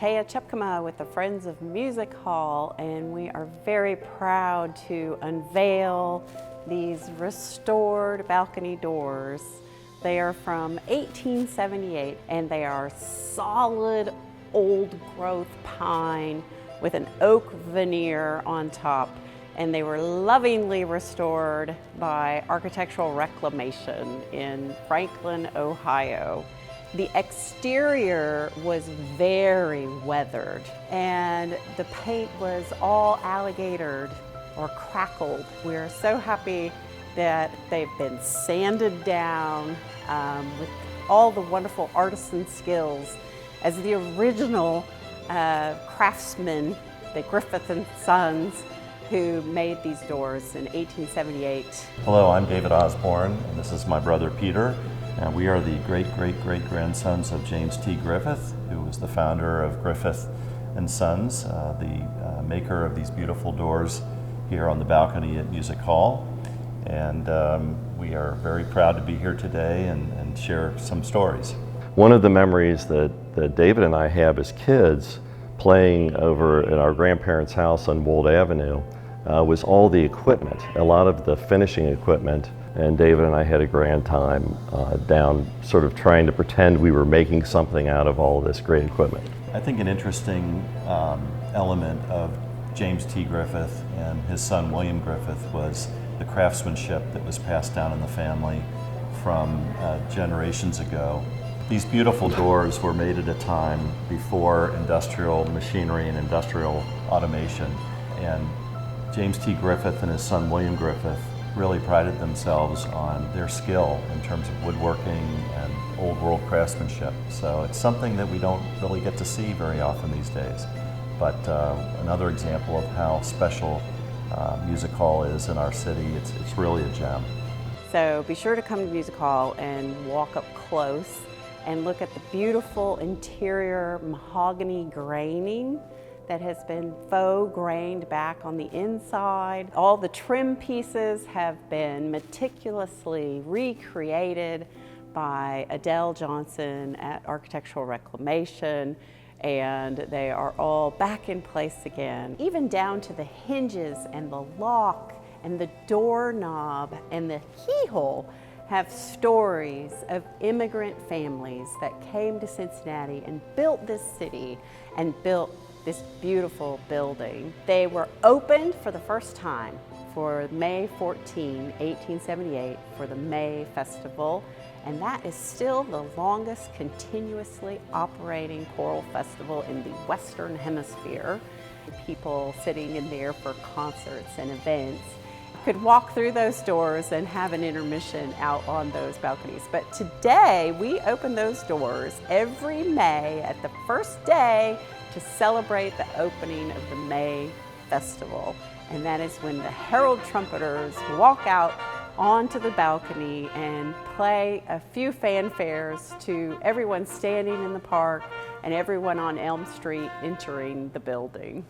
Thea Tjepkema with the Friends of Music Hall, and we are very proud to unveil these restored balcony doors. They are from 1878 and they are solid old growth pine with an oak veneer on top, and they were lovingly restored by Architectural Reclamation in Franklin, Ohio. The exterior was very weathered and the paint was all alligatored or crackled. We're so happy that they've been sanded down with all the wonderful artisan skills as the original craftsmen, the Griffith Sons, who made these doors in 1878. Hello, I'm David Osborn, and this is my brother Peter. And we are the great-great-great-grandsons of James T. Griffith, who was the founder of Griffith and Sons, the maker of these beautiful doors here on the balcony at Music Hall. And we are very proud to be here today and share some stories. One of the memories that David and I have as kids playing over at our grandparents' house on Wold Avenue was all the equipment, a lot of the finishing equipment. And David and I had a grand time down sort of trying to pretend we were making something out of all this great equipment. I think an interesting element of James T. Griffith and his son William Griffith was the craftsmanship that was passed down in the family from generations ago. These beautiful doors were made at a time before industrial machinery and industrial automation. And James T. Griffith and his son William Griffith really prided themselves on their skill in terms of woodworking and old world craftsmanship. So it's something that we don't really get to see very often these days. But another example of how special Music Hall is in our city. It's really a gem. So be sure to come to Music Hall and walk up close and look at the beautiful interior mahogany graining that has been faux grained back on the inside. All the trim pieces have been meticulously recreated by Adele Johnson at Architectural Reclamation, and they are all back in place again. Even down to the hinges and the lock and the doorknob and the keyhole have stories of immigrant families that came to Cincinnati and built this city and built this beautiful building. They were opened for the first time for May 14, 1878 for the May Festival, and that is still the longest continuously operating choral festival in the Western Hemisphere. People sitting in there for concerts and events could walk through those doors and have an intermission out on those balconies. But today we open those doors every May at the first day to celebrate the opening of the May Festival. And that is when the herald trumpeters walk out onto the balcony and play a few fanfares to everyone standing in the park and everyone on Elm Street entering the building.